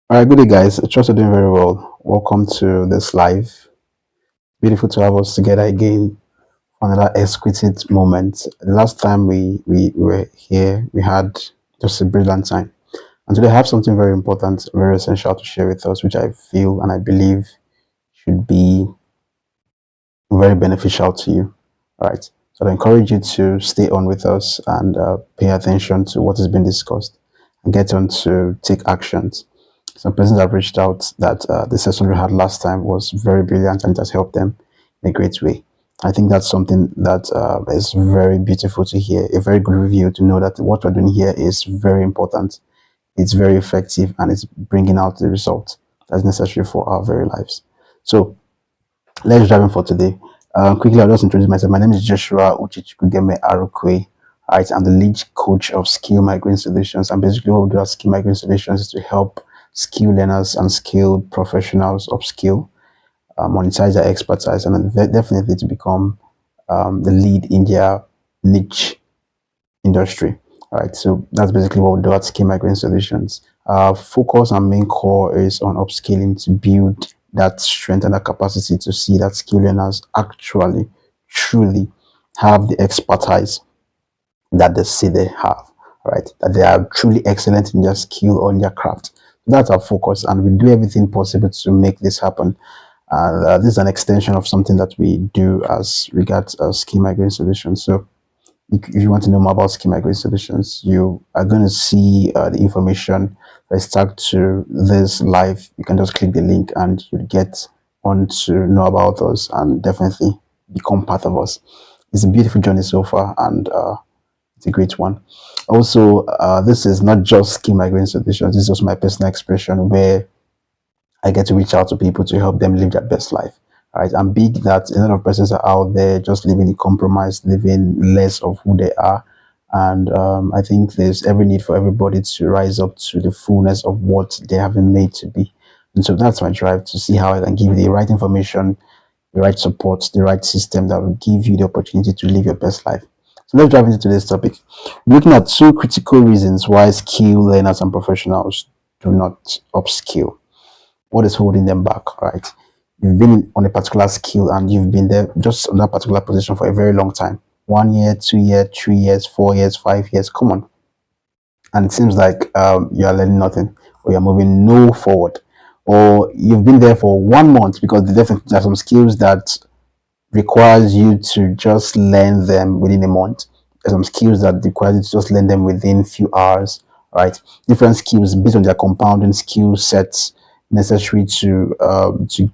All right, good day, guys. I trust you're doing very well. Welcome to this live. Beautiful to have us together again for another exquisite moment. The last time we were here, we had just a brilliant time. And today I have something very important, very essential to share with us, which I feel and I believe should be very beneficial to you. All right. So I encourage you to stay on with us and pay attention to what is being discussed and get on to take actions. Some persons have reached out that the session we had last time was very brilliant and it has helped them in a great way. I think that's something that is very beautiful to hear, a very good review to know that what we're doing here is very important, it's very effective, and it's bringing out the result that's necessary for our very lives. So let's dive in for today. Quickly, I'll just introduce myself. My name is Joshua Arukwe. Right, I'm the lead coach of Skill Migraine Solutions. And basically, what we do at Skill Migraine Solutions is to help skill learners and skilled professionals upskill, monetize their expertise, and definitely to become the lead in their niche industry. All right, so that's basically what we do at Skill Migraine Solutions. Our focus and main core is on upskilling to build that strength and that capacity to see that skill learners actually, truly have the expertise that they say they have, right? That they are truly excellent in their skill or in their craft. That's our focus, and we do everything possible to make this happen. And this is an extension of something that we do as regards Skill Migraine Solutions. So if you want to know more about Skill Migraine Solutions, you are going to see the information that's tagged to this live. You can just click the link and you'll get on to know about us and definitely become part of us. It's a beautiful journey so far, and it's a great one. Also, this is not just Skill Migraine Solutions. This is also my personal expression where I get to reach out to people to help them live their best life. Right? I'm big that a lot of persons are out there just living in compromise, living less of who they are. And I think there's every need for everybody to rise up to the fullness of what they have been made to be. And so that's my drive, to see how I can give you the right information, the right support, the right system that will give you the opportunity to live your best life. So let's dive into today's topic. We're looking at two critical reasons why skill learners and professionals do not upskill. What is holding them back, right? You've been on a particular skill and you've been there just on that particular position for a very long time. 1 year, 2 years, 3 years, 4 years, 5 years. Come on. And it seems like you are learning nothing, or you're moving no forward, or you've been there for 1 month, because there are some skills that requires you to just learn them within a month. There's some skills that require you to just learn them within few hours, right? Different skills based on their compounding skill sets necessary to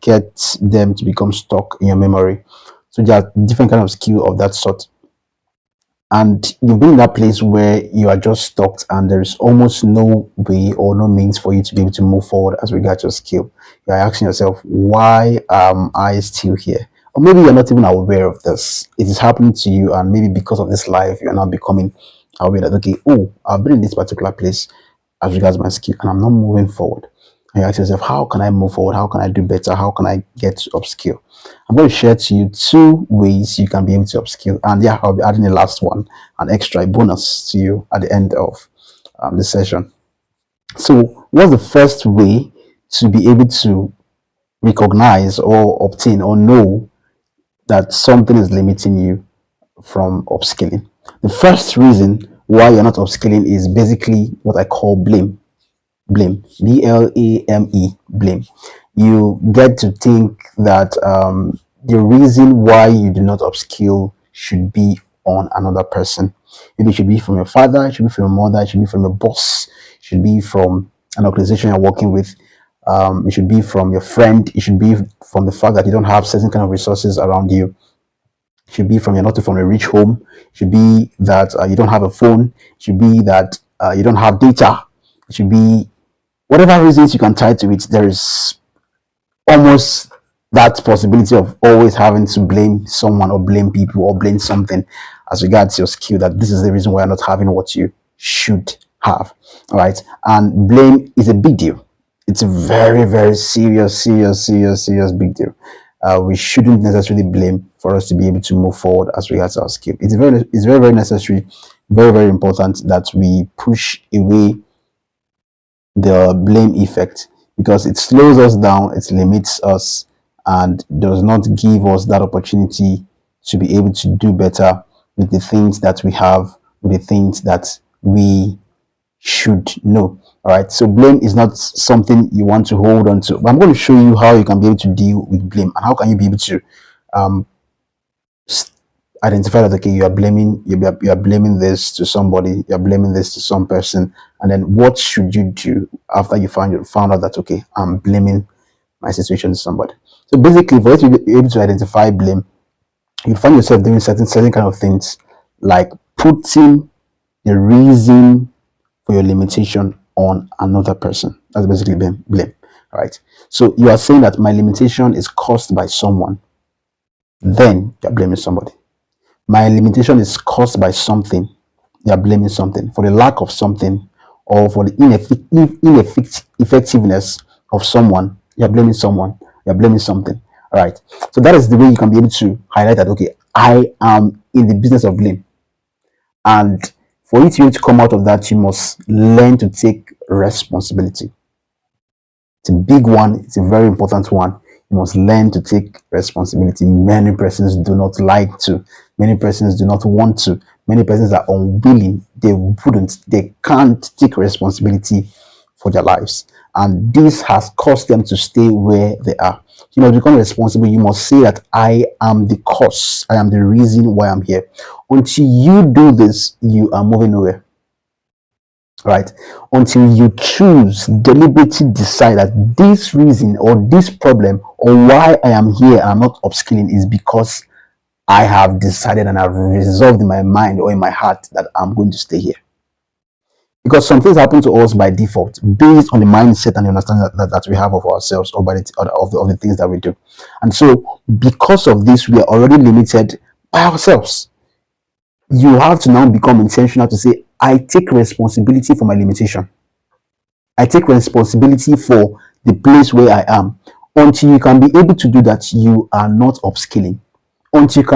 get them to become stuck in your memory. So there are different kind of skill of that sort, and you've been in that place where you are just stuck and there's almost no way or no means for you to be able to move forward as regards your skill. You're asking yourself, why am I still here? Or maybe you're not even aware of this. It is happening to you, and maybe because of this life you're now becoming aware that, okay, oh, I've been in this particular place as regards my skill and I'm not moving forward. And you ask yourself, how can I move forward? How can I do better? How can I get to upskill? I'm going to share to you two ways you can be able to upskill. And yeah, I'll be adding the last one, an extra bonus to you at the end of the session. So what's the first way to be able to recognize or obtain or know that something is limiting you from upskilling? The first reason why you're not upskilling is basically what I call blame. Blame. BLAME. Blame. You get to think that the reason why you do not upskill should be on another person. Maybe it should be from your father, it should be from your mother, it should be from your boss, it should be from an organization you're working with, it should be from your friend, it should be from the fact that you don't have certain kind of resources around you. It should be from you're not from a rich home. It should be that you don't have a phone. It should be that you don't have data. It should be whatever reasons you can tie to it. There is almost that possibility of always having to blame someone or blame people or blame something as regards your skill, that this is the reason why you're not having what you should have. All right. And blame is a big deal. It's a very, very serious big deal. We shouldn't necessarily blame for us to be able to move forward as regards our skill. It's very necessary, very important that we push away the blame effect. because it slows us down, it limits us, and does not give us that opportunity to be able to do better with the things that we have, with the things that we should know. All right. So blame is not something you want to hold on to. But I'm going to show you how you can be able to deal with blame, and how can you be able to um, identify that, okay, you are blaming this to somebody, you are blaming this to some person, and then what should you do after you found out that, okay, I'm blaming my situation to somebody. So basically, for you to be able to identify blame, you find yourself doing certain kind of things, like putting the reason for your limitation on another person. That's basically blame. All right. So you are saying that my limitation is caused by someone, then you're blaming somebody. My limitation is caused by something, you're blaming something. For the lack of something, or for the ineffectiveness of someone, you're blaming someone, you're blaming something. All right. So that is the way you can be able to highlight that, okay, I am in the business of blame. And for you to be able to come out of that, you must learn to take responsibility. It's a big one, it's a very important one. You must learn to take responsibility. Many persons do not like to, many persons do not want to, many persons are unwilling, they can't take responsibility for their lives. And this has caused them to stay where they are. You must become responsible. You must say that I am the cause, I am the reason why I'm here. Until you do this, you are moving nowhere. Right? Until you choose, deliberately decide that this reason or this problem or why I am here and I'm not upskilling is because I have decided and I've resolved in my mind or in my heart that I'm going to stay here. Because some things happen to us by default, based on the mindset and the understanding that we have of ourselves, or by of the things that we do. And so because of this, we are already limited by ourselves. You have to now become intentional to say, I take responsibility for my limitation. I take responsibility for the place where I am. Until you can be able to do that, you are not upskilling. Until you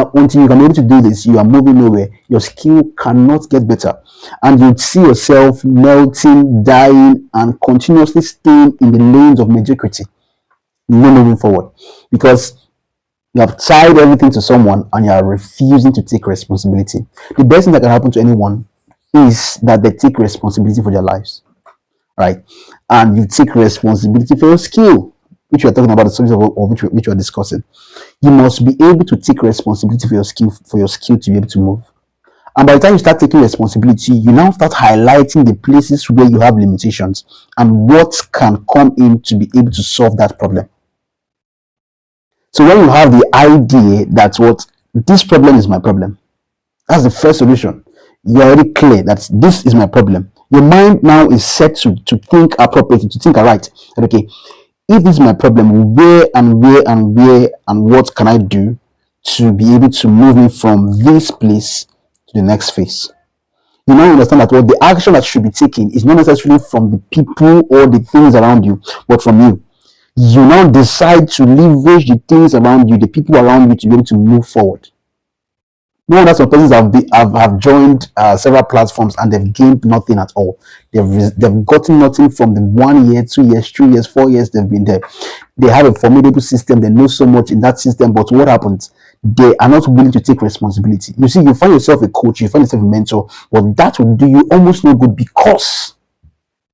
can be able to do this, you are moving nowhere. Your skill cannot get better. And you see yourself melting, dying, and continuously staying in the lanes of mediocrity. You're moving forward. Because you have tied everything to someone and you are refusing to take responsibility. The best thing that can happen to anyone is that they take responsibility for their lives. Right? And you take responsibility for your skill, which we are talking about, the subject of which we are discussing. You must be able to take responsibility for your skill to be able to move. And by the time you start taking responsibility, you now start highlighting the places where you have limitations and what can come in to be able to solve that problem. So when you have the idea that what this problem is my problem, that's the first solution. You're already clear that this is my problem. Your mind now is set to think appropriately, to think right. That, okay, if this is my problem, where and what can I do to be able to move me from this place to the next phase? You now understand that what the action that should be taken is not necessarily from the people or the things around you, but from you. You now decide to leverage the things around you, the people around you, to be able to move forward. No wonder some persons have joined several platforms and they've gained nothing at all. They've gotten nothing from the 1 year, 2 years, 3 years, 4 years they've been there. They have a formidable system. They know so much in that system, but what happens? They are not willing to take responsibility. You see, you find yourself a coach, you find yourself a mentor, but that will do you almost no good because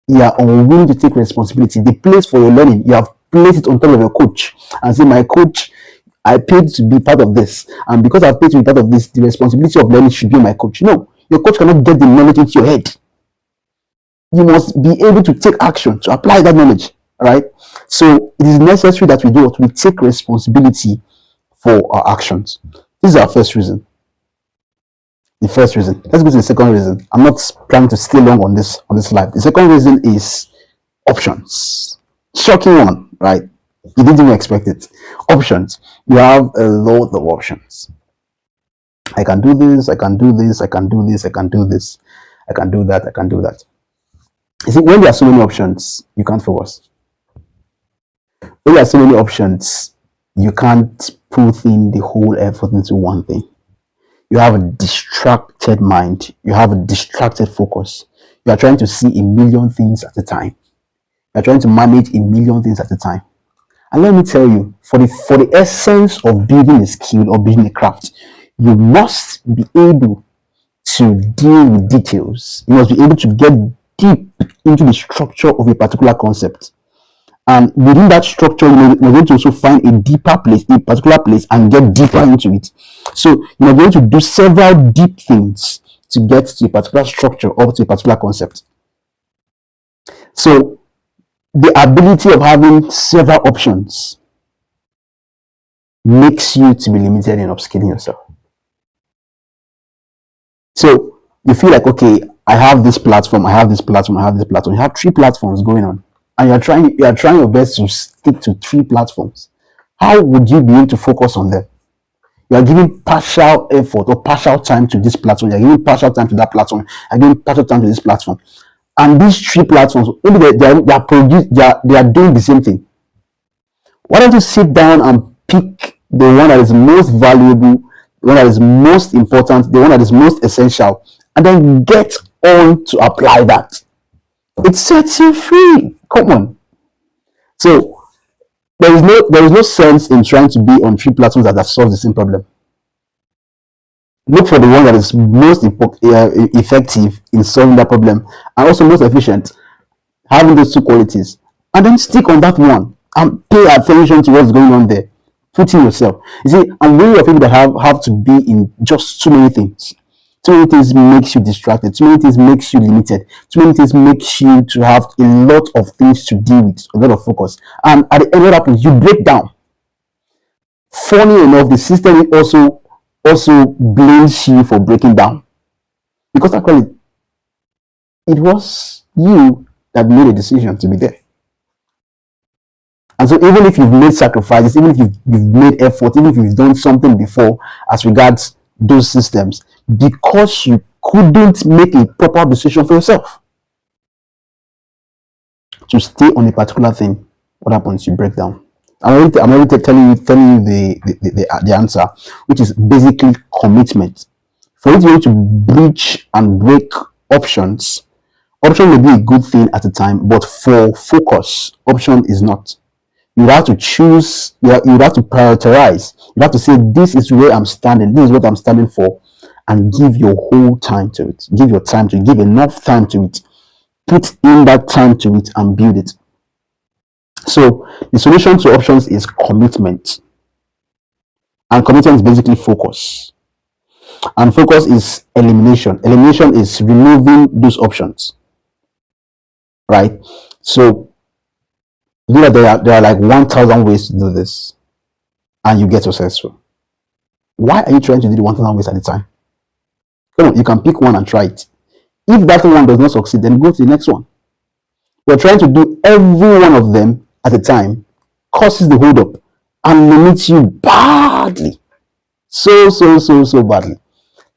you are unwilling to take responsibility. The place for your learning, you have placed it on top of your coach and say, my coach, I paid to be part of this, and because I've paid to be part of this, the responsibility of learning should be my coach. No, your coach cannot get the knowledge into your head. You must be able to take action to apply that knowledge. All right. So it is necessary that we do what we take responsibility for our actions. This is our first reason. The first reason. Let's go to the second reason. I'm not planning to stay long on this live. The second reason is options. Shocking one, right? You didn't even expect it. Options. You have a lot of options. I can do this, I can do this, I can do this, I can do this, I can do that, I can do that. You see, when there are so many options, you can't focus. When there are so many options, you can't put in the whole effort into one thing. You have a distracted mind. You have a distracted focus. You are trying to see a million things at a time. You're trying to manage a million things at a time. And let me tell you, for the essence of building a skill or building a craft, you must be able to deal with details. You must be able to get deep into the structure of a particular concept. And within that structure, you're going to also find a deeper place, a particular place, and get deeper into it. So you're going to do several deep things to get to a particular structure or to a particular concept. So the ability of having several options makes you to be limited in upskilling yourself. So you feel like, okay, I have this platform, I have this platform, I have this platform. You have 3 platforms going on, and you're trying your best to stick to 3 platforms. How would you be able to focus on them? You are giving partial effort or partial time to this platform. You're giving partial time to that platform. You're giving partial time to this platform. And these 3 platforms, maybe they are doing the same thing. Why don't you sit down and pick the one that is most valuable, the one that is most important, the one that is most essential, and then get on to apply that? It sets you free. Come on. So there is no sense in trying to be on 3 platforms that solve the same problem. Look for the one that is most effective in solving that problem and also most efficient, having those 2 qualities, and then stick on that one and pay attention to what's going on there. Put in yourself. You see, I'm really of people that have to be in just too many things. Too many things makes you distracted. Too many things makes you limited. Too many things makes you to have a lot of things to deal with, a lot of focus. And at the end, what happens? You break down. Funny enough, the system also blames you for breaking down, because actually it was you that made a decision to be there. And so even if you've made sacrifices, even if you've made effort, even if you've done something before as regards those systems, because you couldn't make a proper decision for yourself to stay on a particular thing, what happens? You break down. I'm already telling you the answer, which is basically commitment. For you to be able to breach and break options may be a good thing at a time, but for focus, option is not. You have to choose, you have to prioritize. You have to say, this is where I'm standing, this is what I'm standing for, and give your whole time to it. Give your time to it, give enough time to it. Put in that time to it and build it. So the solution to options is commitment. And commitment is basically focus. And focus is elimination. Elimination is removing those options. Right? So you know that there are like 1,000 ways to do this, and you get successful. Why are you trying to do the 1,000 ways at a time? Come on, you can pick one and try it. If that one does not succeed, then go to the next one. You're trying to do every one of them at a time, causes the hold up and limits you badly. So badly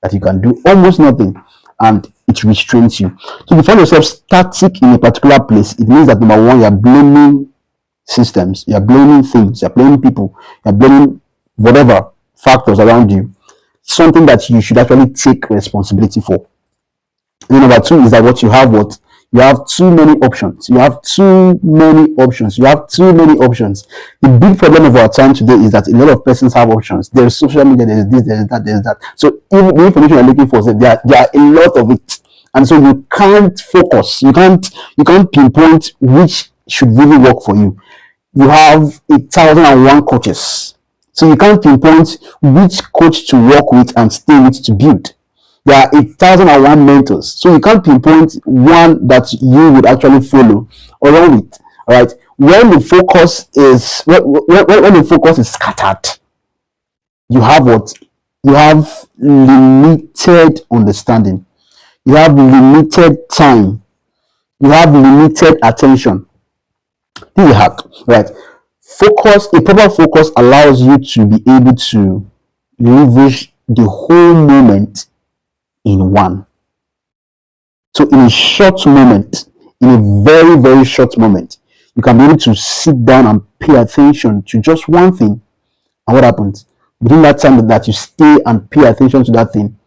that you can do almost nothing, and it restrains you. So if you find yourself static in a particular place, it means that number one, you're blaming systems, you're blaming things, you're blaming people, you're blaming whatever factors around you, something that you should actually take responsibility for. And number two is that you have too many options. You have too many options. The big problem of our time today is that a lot of persons have options. There's social media, there's this, there's that. So even the information you're looking for, there are a lot of it. And so you can't focus. You can't pinpoint which should really work for you. You have 1,001 coaches. So you can't pinpoint which coach to work with and stay with to build. There are 1,001 mentors, so you can't pinpoint one that you would actually follow or run with. All right, when the focus is scattered, you have what? You have limited understanding. You have limited time. You have limited attention. This is a hack, right? A proper focus allows you to be able to leverage the whole moment in one. So in a short moment, in a very, very short moment, you can be able to sit down and pay attention to just one thing. And what happens? Within that time that you stay and pay attention to that thing,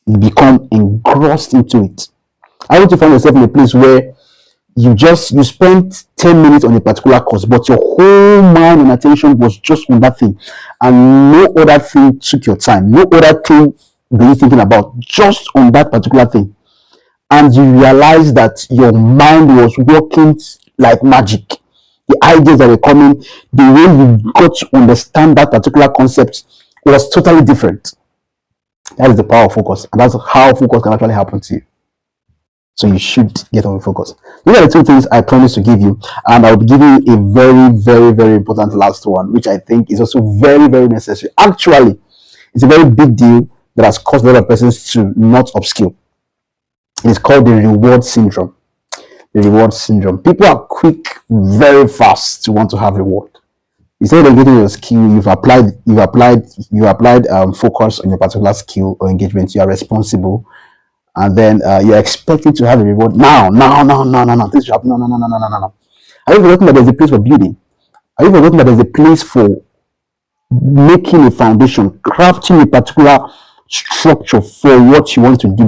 you become engrossed into it. I want to find yourself in a place where You spent 10 minutes on a particular course, but your whole mind and attention was just on that thing, and no other thing took your time, no other thing were you thinking about, just on that particular thing. And you realize that your mind was working like magic. The ideas that were coming, the way you got to understand that particular concept was totally different. That is the power of focus, and that's how focus can actually happen to you. So you should get on focus. These are the two things I promised to give you, and I'll be giving you a very, very, very important last one, which I think is also very, very necessary. Actually, it's a very big deal that has caused a lot of persons to not upskill. It is called the reward syndrome. The reward syndrome. People are quick, very fast to want to have reward. Instead of getting your skill, you've applied focus on your particular skill or engagement. You are responsible, and then you're expecting to have a reward now. This should happen. No. Are you forgetting that there's a place for building? Are you forgetting that there's a place for making a foundation, crafting a particular structure for what you want to do